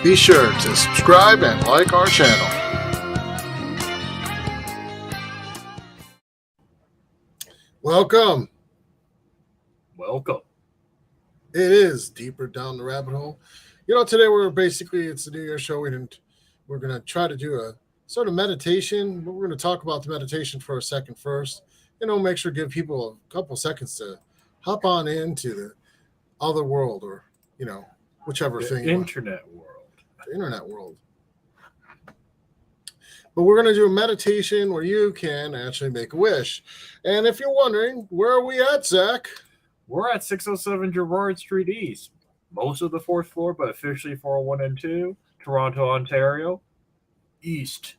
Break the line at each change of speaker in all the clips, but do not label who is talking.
Be sure to subscribe and like our channel. Welcome. It is Deeper Down the Rabbit Hole. Today it's a New Year's show. We're going to try to do a sort of meditation, but we're going to talk about the meditation for a second first. Make sure to give people a couple seconds to hop on into the other world or, whichever
the
thing.
Internet world.
The internet world. But we're going to do a meditation where you can actually make a wish. And if you're wondering, where are we at, Zach?
We're at 607 Gerrard Street East. Most of the fourth floor, but officially 401 and 2, Toronto, Ontario. East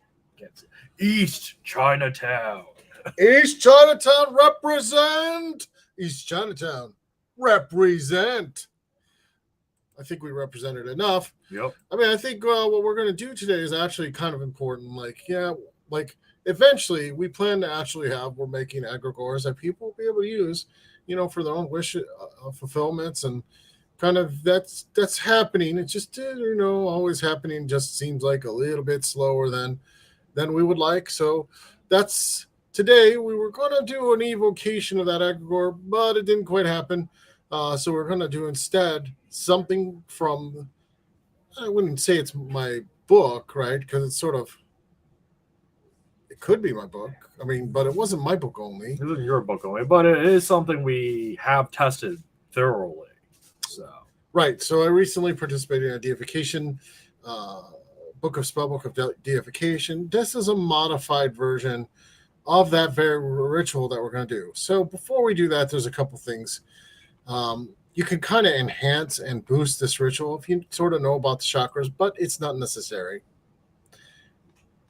Chinatown.
East Chinatown represent. East Chinatown represent. I think we represented enough.
Yep.
I think what we're going to do today is actually kind of important. Eventually we plan to actually we're making egregores that people will be able to use, for their own wish fulfillments, and kind of that's happening. It's just, always happening. Just seems like a little bit slower than we would like. So today we were going to do an evocation of that egregore, but it didn't quite happen. So we're going to do instead something from, I wouldn't say it's my book, right? Because it's it could be my book. But it wasn't my book only.
It isn't your book only, but it is something we have tested thoroughly.
Right. So I recently participated in a deification, book of spellbook of deification. This is a modified version of that very ritual that we're going to do. So before we do that, there's a couple things. You can kind of enhance and boost this ritual if you sort of know about the chakras, but it's not necessary.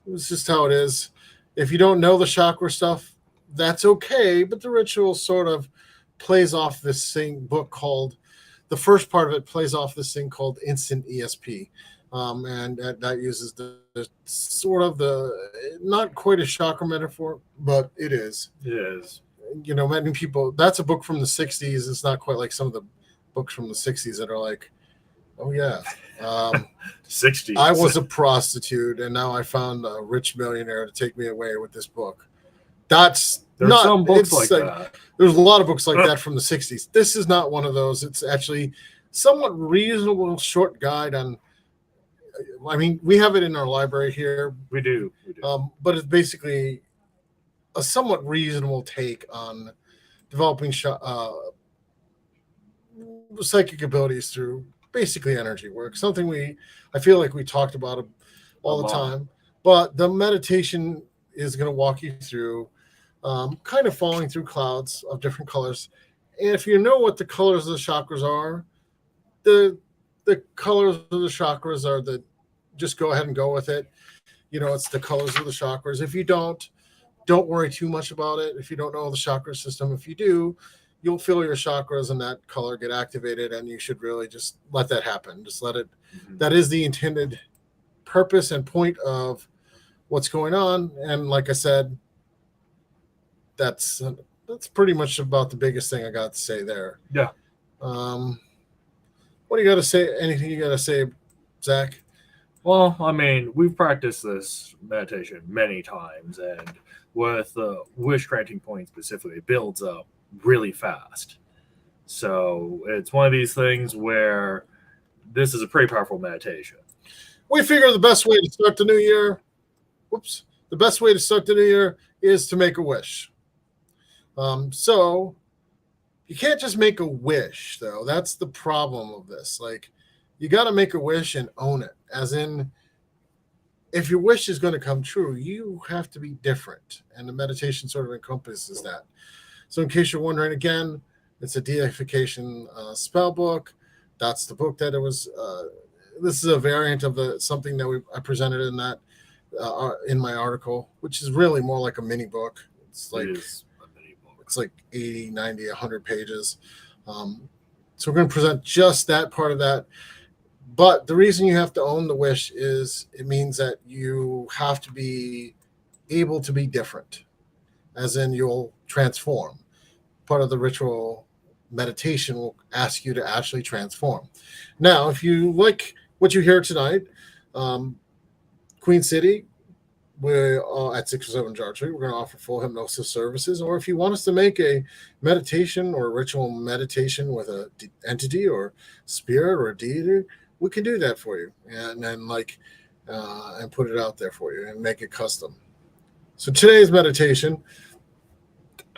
It's just how it is. If you don't know the chakra stuff, that's okay, but the ritual sort of plays off this book called, the first part of it plays off this thing called Instant ESP. And that uses the sort of not quite a chakra metaphor, but it is.
It is.
Many people, that's a book from the 60s. It's not quite like some of the books from the 60s that are like, oh yeah,
60s.
I was a prostitute and now I found a rich millionaire to take me away with this book. There's some books like that. There's a lot of books like that from the 60s. This is not one of those. It's actually somewhat reasonable short guide on, we have it in our library here.
We do.
But it's basically a somewhat reasonable take on developing psychic abilities through basically energy work. Something I feel like we talked about it all the time. But the meditation is going to walk you through kind of falling through clouds of different colors. And if you know what the colors of the chakras are, the colors of the chakras are just go ahead and go with it. It's the colors of the chakras. If you don't worry too much about it. If you don't know the chakra system, if you do, you'll feel your chakras and that color get activated, and you should really just let that happen. Just let it. Mm-hmm. That is the intended purpose and point of what's going on. And like I said, that's pretty much about the biggest thing I got to say there.
Yeah.
What do you got to say? Anything you got to say, Zach?
Well, we've practiced this meditation many times, and with the wish granting point specifically, it builds up really fast. So it's one of these things where this is a pretty powerful meditation.
We figure the best way to start the new year, is to make a wish. So you can't just make a wish, though. That's the problem of this. You got to make a wish and own it. As in, if your wish is going to come true, you have to be different. And the meditation sort of encompasses that. So in case you're wondering, again, it's a deification spell book. That's the book that it was. This is a variant of something that I presented in that in my article, which is really more like a mini book. It's like a mini book. It's like 80, 90, 100 pages. So we're going to present just that part of that. But the reason you have to own the wish is it means that you have to be able to be different, as in you'll transform. Part of the ritual meditation will ask you to actually transform. Now, if you like what you hear tonight, Queen City, we're at 607 George Street. We're going to offer full hypnosis services. Or if you want us to make a meditation or a ritual meditation with a entity or spirit or a deity, we can do that for you, and then and put it out there for you and make it custom. So today's meditation,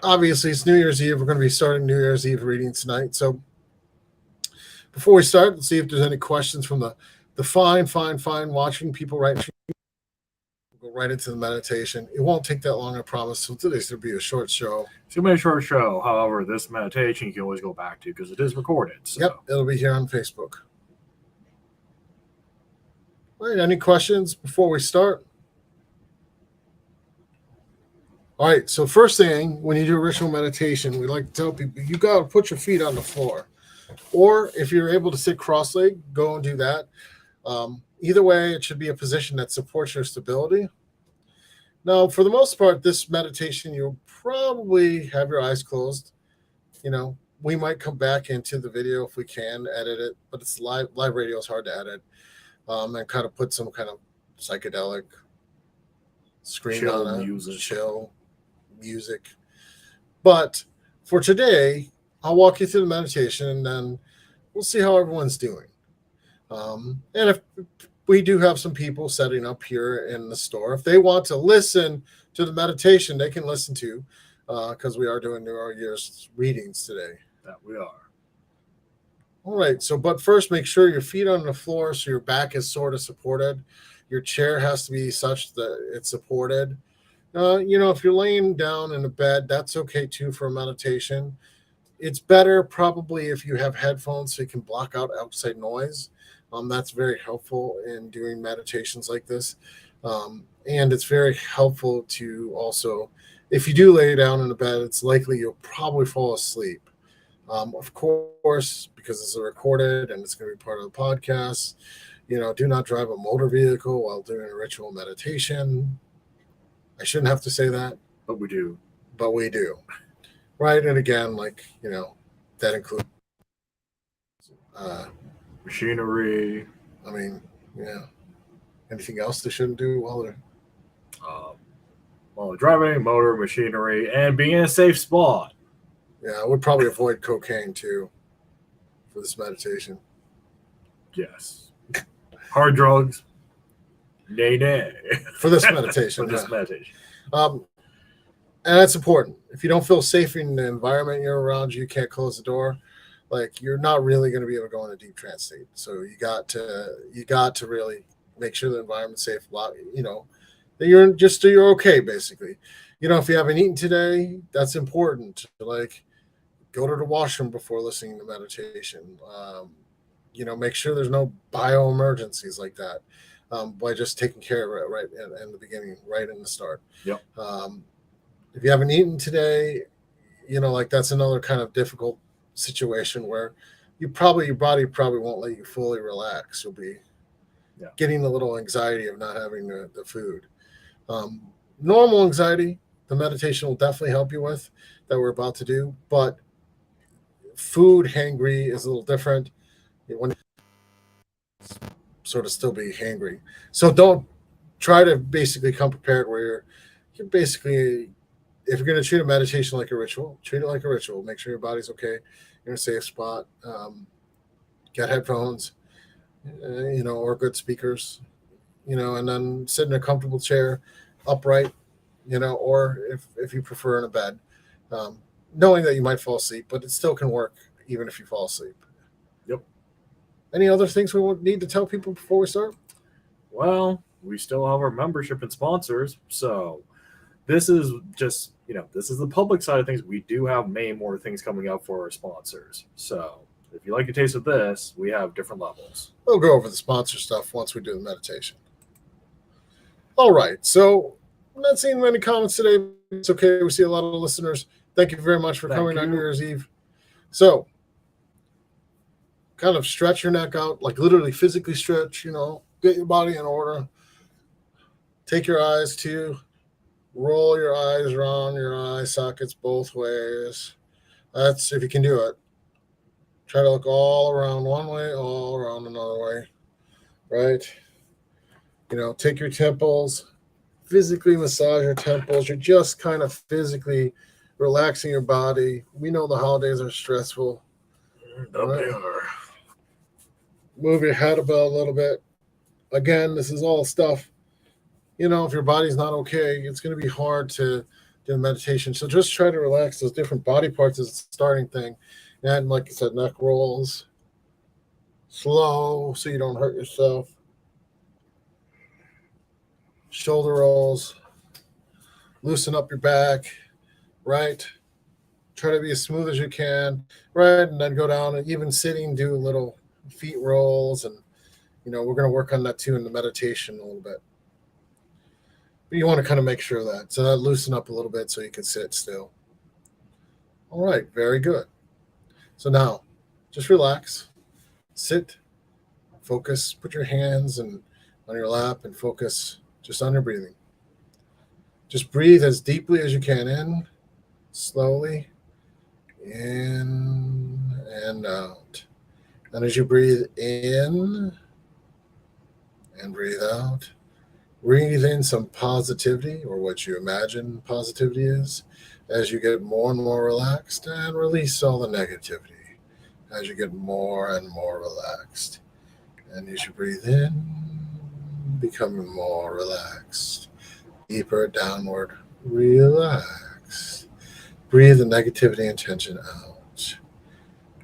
obviously it's New Year's Eve. We're going to be starting New Year's Eve readings tonight. So before we start, let's see if there's any questions from the fine watching people right now. We'll go right into the meditation. It won't take that long, I promise. So today's going to be a short show.
It's going to be a short show. However, this meditation you can always go back to because it is recorded. So.
Yep, it'll be here on Facebook. All right, any questions before we start? All right, so first thing, when you do ritual meditation, we like to tell people, you got to put your feet on the floor. Or if you're able to sit cross-legged, go and do that. Either way, it should be a position that supports your stability. Now, for the most part, this meditation, you'll probably have your eyes closed. You know, we might come back into the video if we can edit it, but it's live radio is hard to edit. And kind of put some kind of psychedelic screen on it, chill music. But for today, I'll walk you through the meditation, and then we'll see how everyone's doing. And if we do have some people setting up here in the store, if they want to listen to the meditation, they can listen to, because we are doing New Year's readings today.
That we are.
All right. So, but first, make sure your feet are on the floor so your back is sort of supported. Your chair has to be such that it's supported. If you're laying down in a bed, that's okay too for a meditation. It's better probably if you have headphones so you can block out outside noise. That's very helpful in doing meditations like this. And it's very helpful to also, if you do lay down in a bed, it's likely you'll probably fall asleep. Of course, because it's recorded and it's going to be part of the podcast, do not drive a motor vehicle while doing a ritual meditation. I shouldn't have to say that.
But we do. Right.
And again, that includes
machinery.
I mean, yeah. Anything else they shouldn't do while they're
driving, motor, machinery, and being in a safe spot.
Yeah, I would probably avoid cocaine too for this meditation.
Yes. Hard drugs. Nay.
For this meditation.
For this meditation.
And that's important. If you don't feel safe in the environment you're around, you can't close the door. You're not really going to be able to go in a deep trance state. So you got to really make sure the environment's safe. That you're okay, basically. If you haven't eaten today, that's important. Go to the washroom before listening to meditation. Make sure there's no bio-emergencies like that by just taking care of it right in the beginning, right in the start.
Yep.
If you haven't eaten today, that's another kind of difficult situation where your body probably won't let you fully relax. You'll be getting a little anxiety of not having the food. Normal anxiety, the meditation will definitely help you with that we're about to do, but food hangry is a little different. You want to sort of still be hangry. So don't try to basically come prepared where you're basically, if you're going to treat a meditation like a ritual, treat it like a ritual. Make sure your body's okay. You're in a safe spot. Get headphones, or good speakers, and then sit in a comfortable chair, upright, or if you prefer in a bed, knowing that you might fall asleep, but it still can work even if you fall asleep.
Yep.
Any other things we need to tell people before we start?
Well, we still have our membership and sponsors, so this is just, this is the public side of things. We do have many more things coming up for our sponsors. So if you like the taste of this, we have different levels.
We'll go over the sponsor stuff once we do the meditation. All right. So I'm not seeing many comments today. It's okay. We see a lot of listeners. Thank you very much for coming on New Year's Eve. So kind of stretch your neck out, literally physically stretch, get your body in order. Take your eyes to roll your eyes around your eye sockets both ways. That's if you can do it. Try to look all around one way, all around another way. right? Take your temples, physically massage your temples. You're just kind of physically relaxing your body. We know the holidays are stressful.
They are.
Move your head about a little bit. Again, this is all stuff. If your body's not okay, it's going to be hard to do meditation. So just try to relax those different body parts as a starting thing. And like I said, neck rolls, slow so you don't hurt yourself. Shoulder rolls, loosen up your back, right? Try to be as smooth as you can, right? And then go down and even sitting, do little feet rolls. And, we're going to work on that too in the meditation a little bit. But you want to kind of make sure of that. So that loosen up a little bit so you can sit still. All right, very good. So now just relax, sit, focus, put your hands on your lap and focus just on your breathing. Just breathe as deeply as you can in, slowly, in and out. And as you breathe in and breathe out, breathe in some positivity, or what you imagine positivity is, as you get more and more relaxed, and release all the negativity as you get more and more relaxed. And as you breathe in, becoming more relaxed, deeper downward, relax. Breathe the negativity and tension out.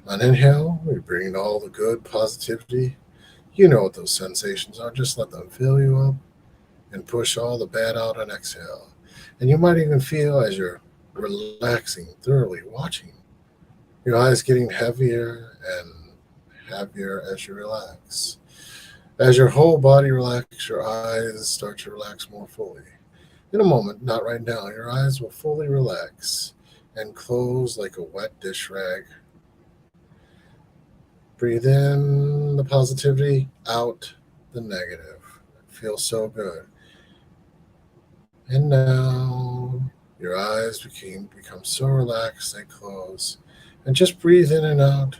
On inhale, we bring all the good positivity. You know what those sensations are. Just let them fill you up and push all the bad out on exhale. And you might even feel as you're relaxing, thoroughly watching, your eyes getting heavier and happier as you relax. As your whole body relaxes, your eyes start to relax more fully. In a moment, not right now, your eyes will fully relax and close like a wet dish rag. Breathe in the positivity, out the negative. It feels so good. And now your eyes become so relaxed they close. And just breathe in and out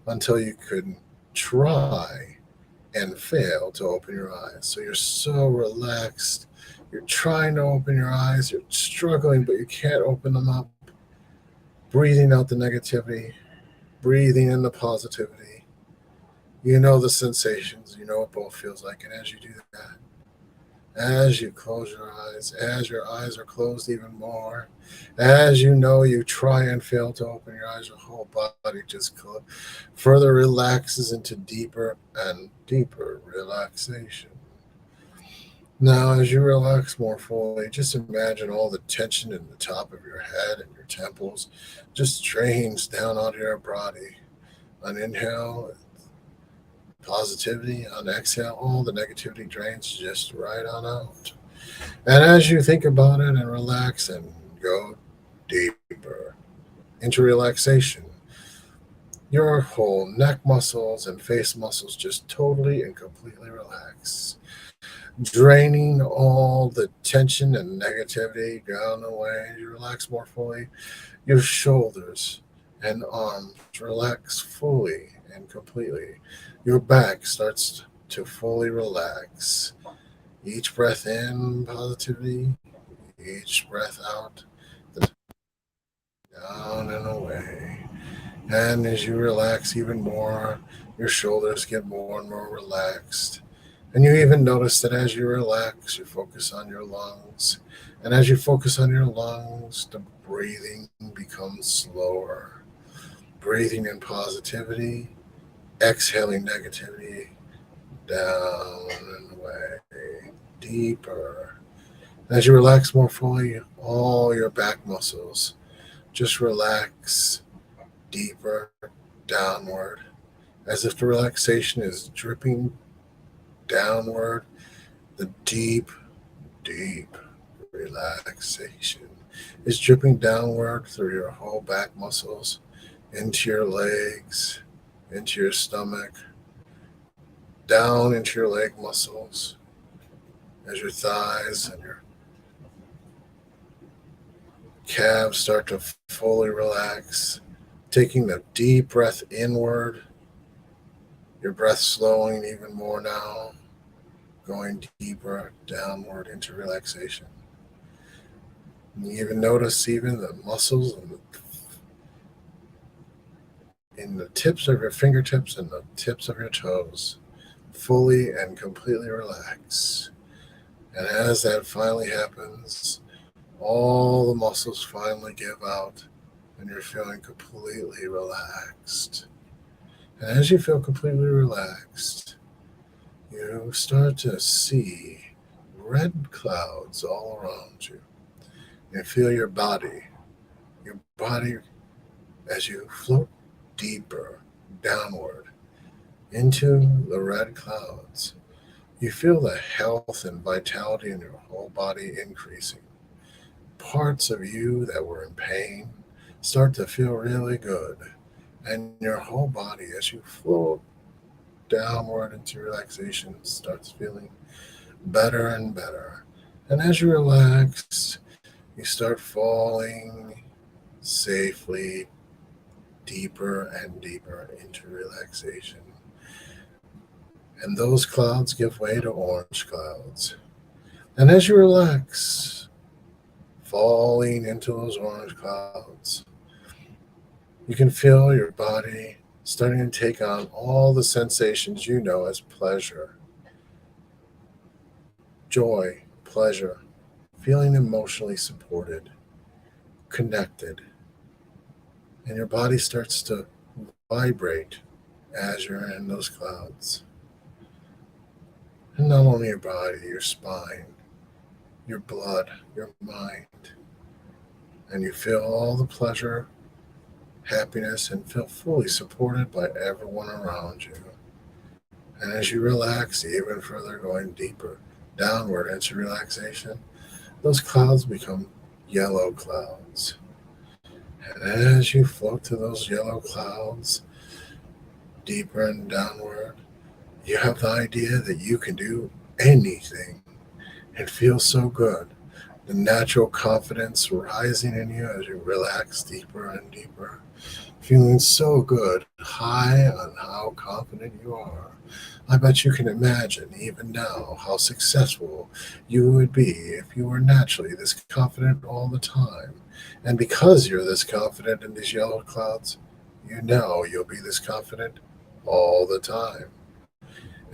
until you could try and fail to open your eyes. So you're so relaxed. You're trying to open your eyes. You're struggling, but you can't open them up. Breathing out the negativity. Breathing in the positivity. You know the sensations. You know what both feels like. And as you do that, as you close your eyes, as your eyes are closed even more, as you try and fail to open your eyes, your whole body just further relaxes into deeper and deeper relaxation. Now, as you relax more fully, just imagine all the tension in the top of your head and your temples just drains down onto your body. On inhale, positivity. On exhale, all the negativity drains just right on out. And as you think about it and relax and go deeper into relaxation, your whole neck muscles and face muscles just totally and completely relax, draining all the tension and negativity down away. You relax more fully. Your shoulders and arms relax fully and completely. Your back starts to fully relax. Each breath in, positivity. Each breath out, down and away. And as you relax even more, your shoulders get more and more relaxed. And you even notice that as you relax, you focus on your lungs. And as you focus on your lungs, the breathing becomes slower. Breathing in positivity, exhaling negativity, down and away, deeper. As you relax more fully, all your back muscles just relax deeper downward, as if the relaxation is dripping downward. The deep, deep relaxation is dripping downward through your whole back muscles, into your legs, into your stomach, down into your leg muscles, as your thighs and your calves start to fully relax, taking a deep breath inward Your breath slowing even more now, going deeper downward into relaxation. And you even notice even the muscles in the tips of your fingertips and the tips of your toes fully and completely relax. And as that finally happens, all the muscles finally give out and you're feeling completely relaxed. And as you feel completely relaxed, you start to see red clouds all around you. You feel your body as you float deeper downward into the red clouds. You feel the health and vitality in your whole body increasing. Parts of you that were in pain start to feel really good. And your whole body, as you float downward into relaxation, starts feeling better and better. And as you relax, you start falling safely deeper and deeper into relaxation. And those clouds give way to orange clouds. And as you relax, falling into those orange clouds, you can feel your body starting to take on all the sensations you know as pleasure, joy, pleasure, feeling emotionally supported, connected. And your body starts to vibrate as you're in those clouds. And not only your body, your spine, your blood, your mind. And you feel all the pleasure, happiness, and feel fully supported by everyone around you. And as you relax even further, going deeper downward into relaxation, those clouds become yellow clouds. And as you float to those yellow clouds, deeper and downward, you have the idea that you can do anything and feel so good. The natural confidence rising in you as you relax deeper and deeper, feeling so good, high on how confident you are. I bet you can imagine even now how successful you would be if you were naturally this confident all the time. And because you're this confident in these yellow clouds, you know you'll be this confident all the time.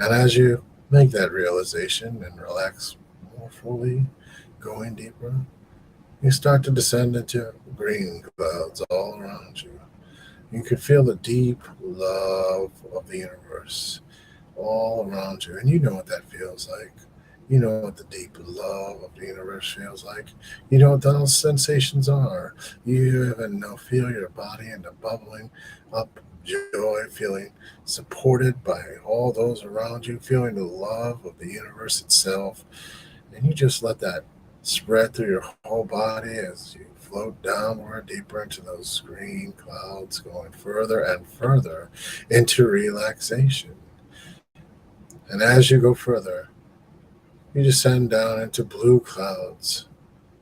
And as you make that realization and relax more fully, going deeper, you start to descend into green clouds all around you. You can feel the deep love of the universe all around you. And you know what that feels like. You know what the deep love of the universe feels like. You know what those sensations are. You even feel your body and the bubbling up joy, feeling supported by all those around you, feeling the love of the universe itself. And you just let that spread through your whole body as you float downward deeper into those green clouds, going further and further into relaxation. And as you go further, you descend down into blue clouds.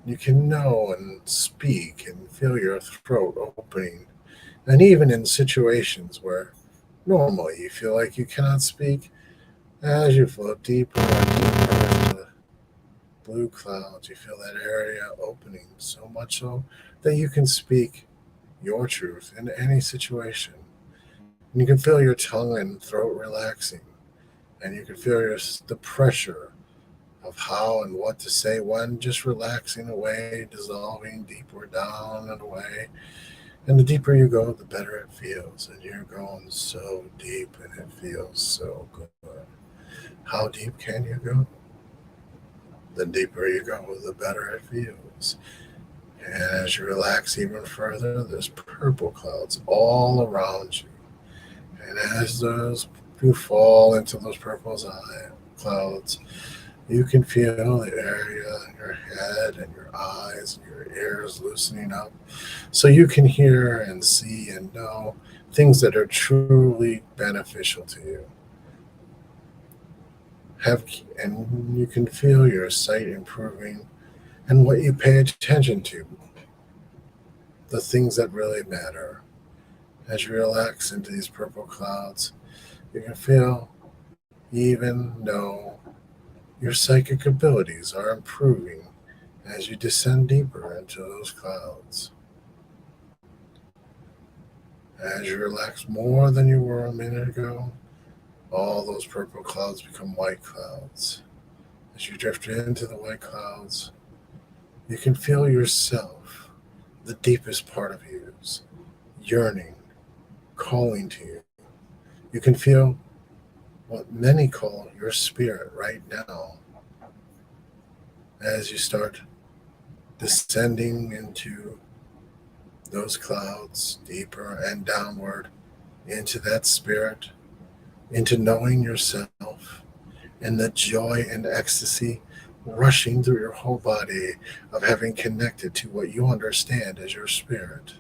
You can know and speak and feel your throat opening. And even in situations where normally you feel like you cannot speak, as you float deeper and deeper into the blue clouds, you feel that area opening so much so that you can speak your truth in any situation. And you can feel your tongue and throat relaxing. And you can feel the pressure of how and what to say when, just relaxing away, dissolving deeper down and away. And the deeper you go, the better it feels. And you're going so deep and it feels so good. How deep can you go? The deeper you go, the better it feels. And as you relax even further, there's purple clouds all around you. And as you fall into those purple clouds, you can feel the area in your head and your eyes and your ears loosening up so you can hear and see and know things that are truly beneficial to you. And you can feel your sight improving and what you pay attention to, the things that really matter. As you relax into these purple clouds, You can feel, even though your psychic abilities are improving as you descend deeper into those clouds. As you relax more than you were a minute ago, all those purple clouds become white clouds. As you drift into the white clouds, you can feel yourself, the deepest part of you, yearning, calling to you. You can feel what many call your spirit right now as you start descending into those clouds deeper and downward into that spirit, into knowing yourself, and the joy and ecstasy rushing through your whole body of having connected to what you understand as your spirit.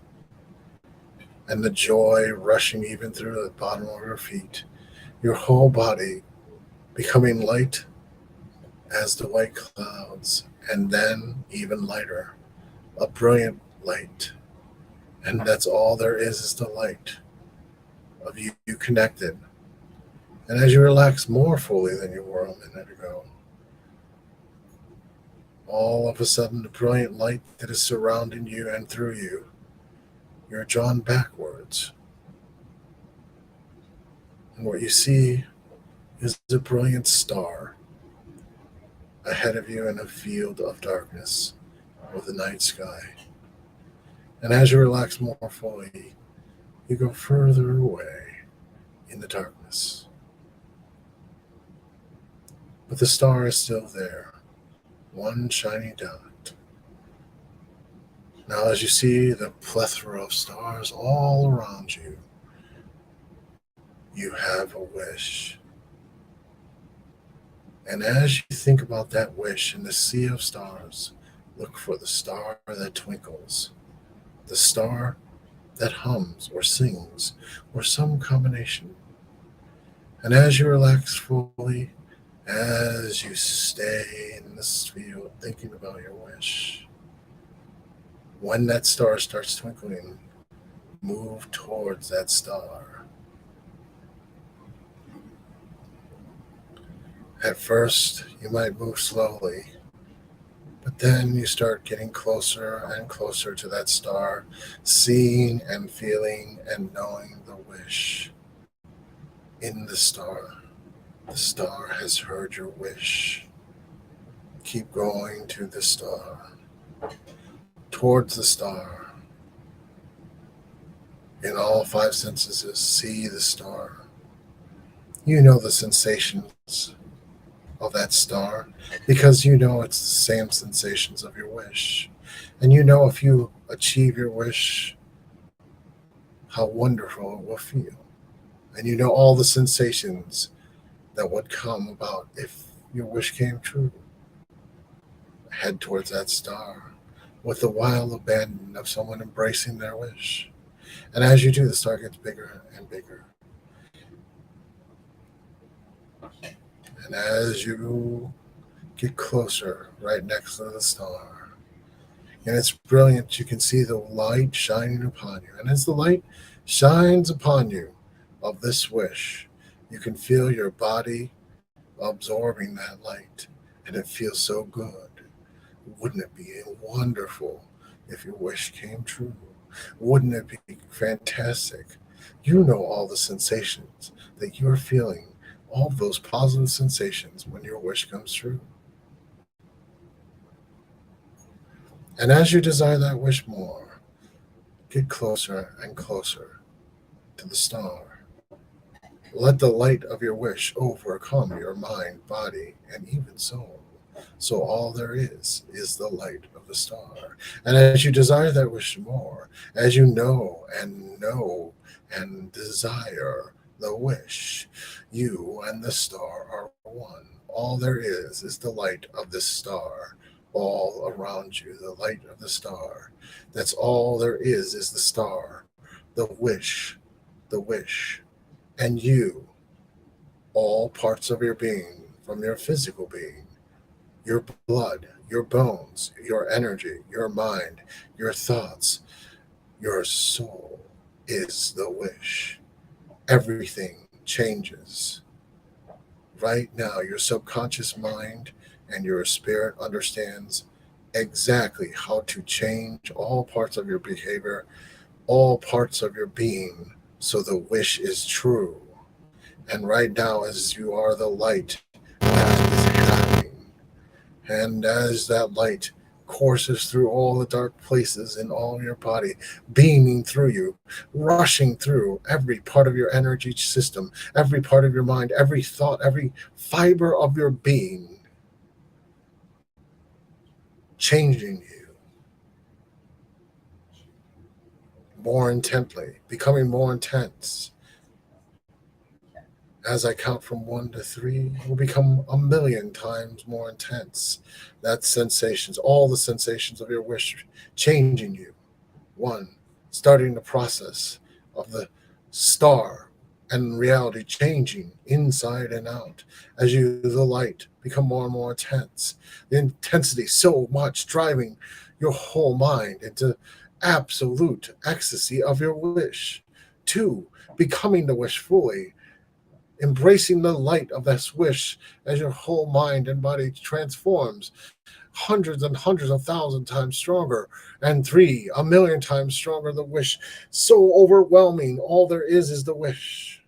And the joy rushing even through the bottom of your feet, your whole body becoming light as the white clouds, and then even lighter, a brilliant light. And that's all there is the light of you connected. And as you relax more fully than you were a minute ago, all of a sudden the brilliant light that is surrounding you and through you, you're drawn backwards. And what you see is a brilliant star ahead of you in a field of darkness with the night sky. And as you relax more fully, you go further away in the darkness. But the star is still there, one shiny dot. Now, as you see the plethora of stars all around you, you have a wish. And as you think about that wish in the sea of stars, look for the star that twinkles, the star that hums or sings, or some combination. And as you relax fully, as you stay in this field thinking about your wish, when that star starts twinkling, move towards that star. At first, you might move slowly, but then you start getting closer and closer to that star, seeing and feeling and knowing the wish in the star. The star has heard your wish. Keep going to the star, towards the star. In all five senses, see the star. You know the sensations of that star because you know it's the same sensations of your wish. And you know if you achieve your wish, how wonderful it will feel. And you know all the sensations that would come about if your wish came true. Head towards that star with the wild abandon of someone embracing their wish. And as you do, the star gets bigger and bigger. And as you get closer, right next to the star, and it's brilliant, you can see the light shining upon you. And as the light shines upon you of this wish, you can feel your body absorbing that light, and it feels so good. Wouldn't it be wonderful if your wish came true? Wouldn't it be fantastic? You know all the sensations that you're feeling, all those positive sensations when your wish comes true. And as you desire that wish more, get closer and closer to the star. Let the light of your wish overcome your mind, body, and even soul. So all there is the light of the star. And as you desire that wish more, as you know and desire the wish, you and the star are one. All there is the light of the star all around you, the light of the star. That's all there is the star, the wish, and you, all parts of your being, from your physical being, your blood, your bones, your energy, your mind, your thoughts, your soul is the wish. Everything changes. Right now, your subconscious mind and your spirit understands exactly how to change all parts of your behavior, all parts of your being, so the wish is true. And right now, as you are the light, that is happening. And as that light courses through all the dark places in all your body, beaming through you, rushing through every part of your energy system, every part of your mind, every thought, every fiber of your being, changing you more intently, becoming more intense. As I count from 1 to 3, it will become 1,000,000 times more intense. That sensations, all the sensations of your wish, changing you. 1, starting the process of the star and reality changing inside and out as you, the light, become more and more intense. The intensity so much driving your whole mind into absolute ecstasy of your wish. 2, becoming the wish fully, embracing the light of this wish as your whole mind and body transforms hundreds and hundreds of thousand times stronger. And 3, 1,000,000 times stronger the wish, so overwhelming, all there is the wish.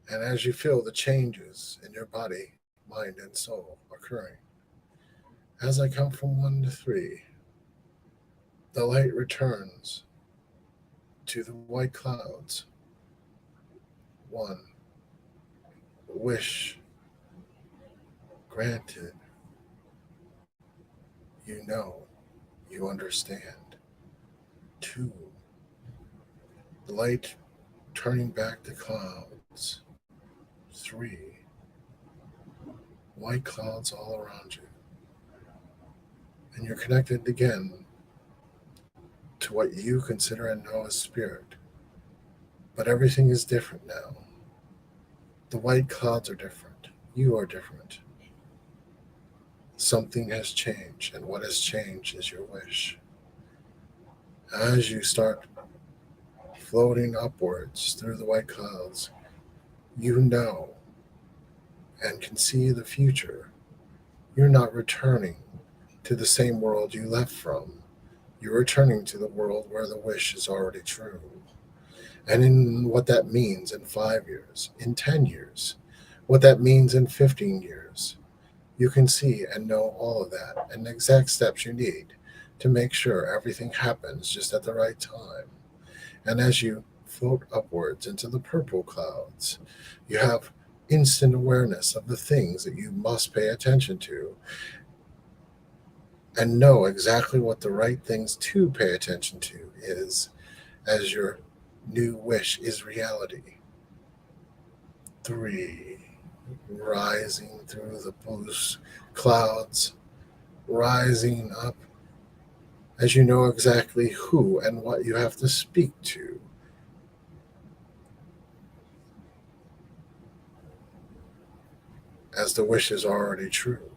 And as you feel the changes in your body, mind, and soul occurring, as I count from 1 to 3, the light returns to the white clouds. 1, wish granted. You know, you understand. 2, the light turning back the clouds. 3, white clouds all around you. And you're connected again to what you consider and know as spirit. But everything is different now. The white clouds are different. You are different. Something has changed, and what has changed is your wish. As you start floating upwards through the white clouds, you know and can see the future. You're not returning to the same world you left from. You're returning to the world where the wish is already true. And in what that means in 5 years, in 10 years, what that means in 15 years, you can see and know all of that and the exact steps you need to make sure everything happens just at the right time. And as you float upwards into the purple clouds, you have instant awareness of the things that you must pay attention to and know exactly what the right things to pay attention to is as your new wish is reality. 3, rising through the blue clouds, rising up as you know exactly who and what you have to speak to. As the wish is already true.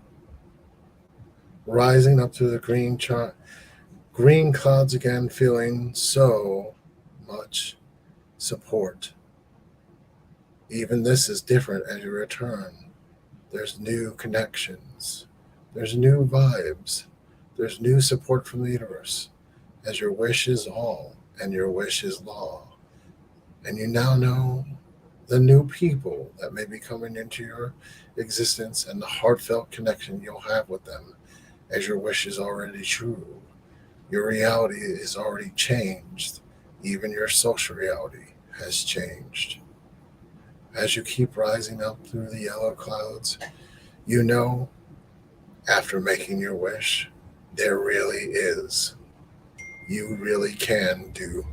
Rising up through the green clouds again, feeling so much support. Even this is different as you return. There's new connections. There's new vibes. There's new support from the universe as your wish is all and your wish is law. And you now know the new people that may be coming into your existence and the heartfelt connection you'll have with them as your wish is already true. Your reality is already changed. Even your social reality has changed. As you keep rising up through the yellow clouds, you know, after making your wish, there really is. You really can do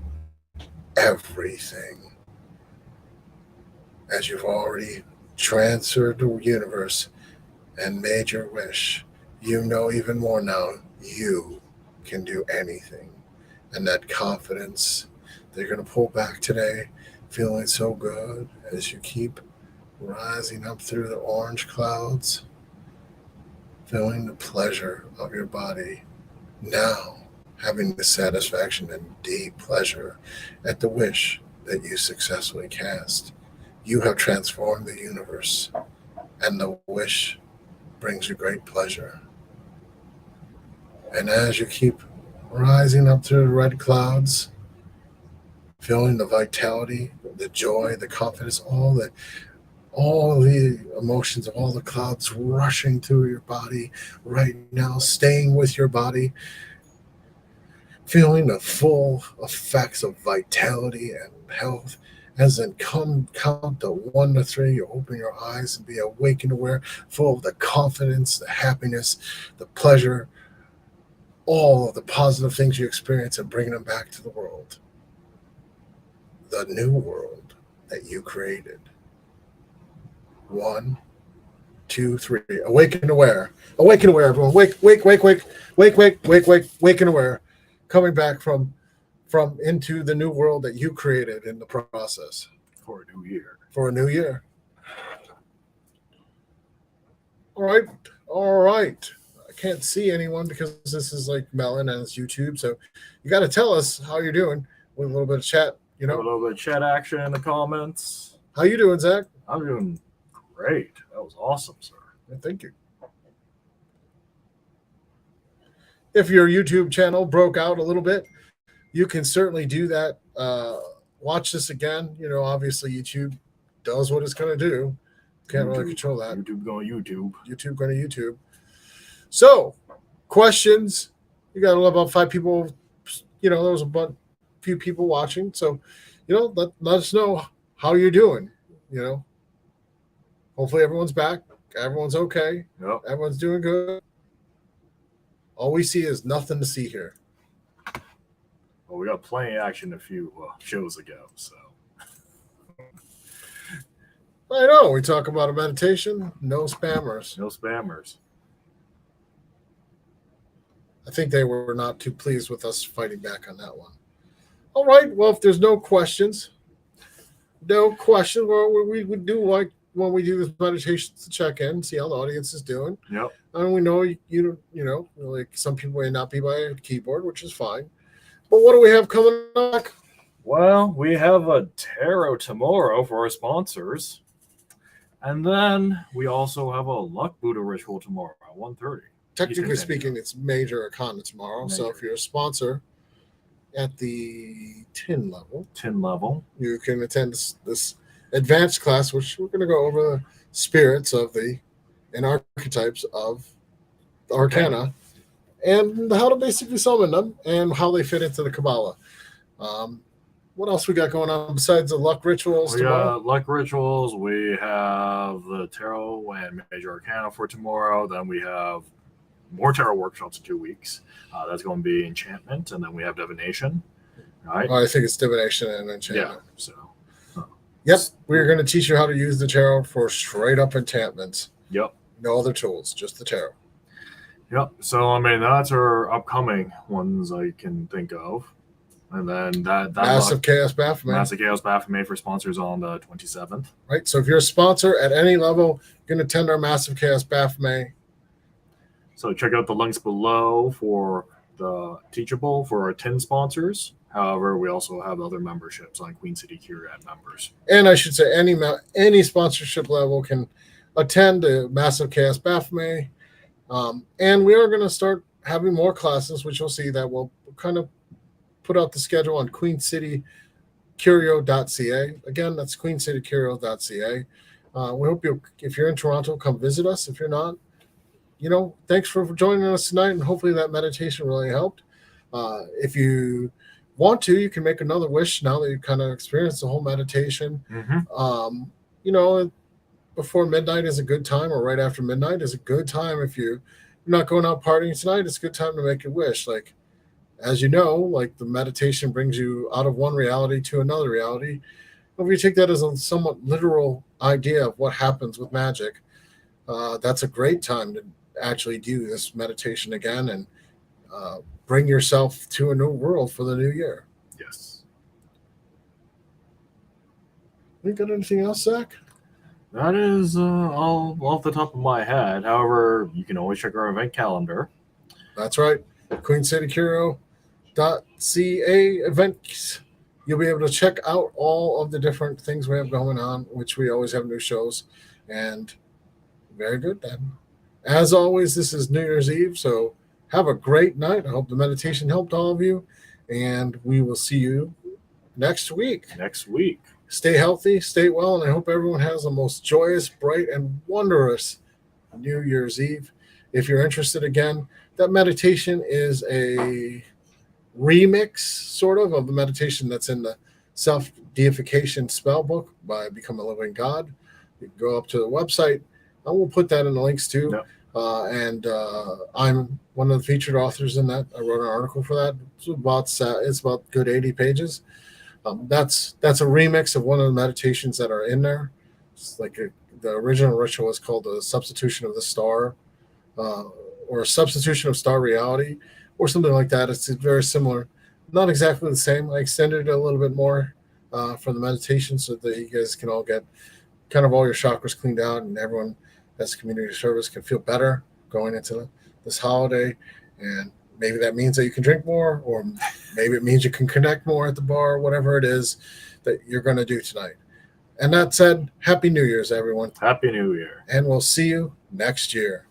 everything. As you've already transferred the universe and made your wish, you know even more now you can do anything. And that confidence that you're going to pull back today feeling so good as you keep rising up through the orange clouds, feeling the pleasure of your body now, having the satisfaction and deep pleasure at the wish that you successfully cast. You have transformed the universe, and the wish brings you great pleasure. And as you keep rising up through the red clouds, feeling the vitality, the joy, the confidence, all the emotions of all the clouds rushing through your body right now, staying with your body, feeling the full effects of vitality and health. As then count the 1 to 3, you open your eyes and be awake and aware, full of the confidence, the happiness, the pleasure, all of the positive things you experience, and bringing them back to the world. The new world that you created. 1, 2, 3. Awake and aware. Awake and aware, everyone. Wake and aware. Coming back from into the new world that you created in the process.
For a new year.
For a new year. All right. I can't see anyone because this is like Melon and it's YouTube. So you got to tell us how you're doing with a little bit of chat. You know,
a little bit of chat action in the comments.
How you doing, Zach?
I'm doing great. That was awesome, sir.
Thank you. If your YouTube channel broke out a little bit, you can certainly do that. Watch this again. You know, obviously YouTube does what it's going to do. Can't really control that.
YouTube going YouTube.
YouTube going to YouTube. So, questions. You got about 5 people. You know, there was a few people watching. So, you know, let us know how you're doing. You know, hopefully everyone's back. Everyone's okay.
Yep.
Everyone's doing good. All we see is nothing to see here.
Well, we got plenty of action a few shows ago, so.
I know. We talk about a meditation. No spammers.
No spammers.
I think they were not too pleased with us fighting back on that one. All right. Well, if there's no questions, well, we would do like when we do this meditation to check in, see how the audience is doing.
Yep.
And we know you know, like some people may not be by a keyboard, which is fine. But what do we have coming up?
Well, we have a tarot tomorrow for our sponsors. And then we also have a luck Buddha ritual tomorrow at 1:30.
Technically speaking, it's Major Arcana tomorrow.
Major.
So if you're a sponsor at the tin level, you can attend this advanced class, which we're going to go over the spirits of and archetypes of the Arcana and how to basically summon them and how they fit into the Kabbalah. What else we got going on besides the luck rituals tomorrow?
Luck rituals. We have the tarot and Major Arcana for tomorrow. Then we have more tarot workshops in 2 weeks. That's going to be enchantment, and then we have divination. Right?
I think it's divination and enchantment.
Yeah. So.
Yep, we're going to teach you how to use the tarot for straight up enchantments.
Yep.
No other tools, just the tarot.
Yep. So I mean, that's our upcoming ones I can think of. And then that
Massive Chaos Baphomet.
Massive Chaos Baphomet for sponsors on the 27th.
Right. So if you're a sponsor at any level, you can attend our Massive Chaos Baphomet.
So check out the links below for the Teachable for our 10 sponsors. However, we also have other memberships on Queen City Curio members.
And I should say any sponsorship level can attend the Massive Chaos Baphomet. And we are going to start having more classes, which you'll see that we'll kind of put out the schedule on QueenCityCurioandApothecaryVideoCast. Again, that's QueenCityCurioandApothecaryVideoCast. We hope if you're in Toronto, come visit us. If you're not, you know, thanks for joining us tonight, and hopefully that meditation really helped. If you want to, you can make another wish now that you've kind of experienced the whole meditation.
Mm-hmm.
You know, before midnight is a good time, or right after midnight is a good time. If you're not going out partying tonight, it's a good time to make your wish. Like, as you know, like the meditation brings you out of one reality to another reality. If you take that as a somewhat literal idea of what happens with magic, that's a great time to actually do this meditation again and bring yourself to a new world for the new year.
Yes.
You got anything else, Zach?
That is all off the top of my head. However, you can always check our event calendar.
That's right. QueenCityCurio.ca events. You'll be able to check out all of the different things we have going on, which we always have new shows. And very good, then. As always, this is New Year's Eve, so have a great night. I hope the meditation helped all of you, and we will see you next week. Stay healthy, stay well, and I hope everyone has the most joyous, bright, and wondrous New Year's Eve. If you're interested, again, that meditation is a remix, sort of the meditation that's in the Self-Deification Spell Book by Become a Living God. You can go up to the website. I will put that in the links too.
Yep.
I'm one of the featured authors in that. I wrote an article for that. It's about good 80 pages. That's a remix of one of the meditations that are in there. It's like the original ritual is called the substitution of the star, or a substitution of star reality, or something like that. It's very similar, not exactly the same. I extended it a little bit more for the meditation so that you guys can all get kind of all your chakras cleaned out, and everyone that's community service can feel better going into this holiday. And maybe that means that you can drink more, or maybe it means you can connect more at the bar, whatever it is that you're going to do tonight. And that said, Happy New Year's, everyone.
Happy New Year.
And we'll see you next year.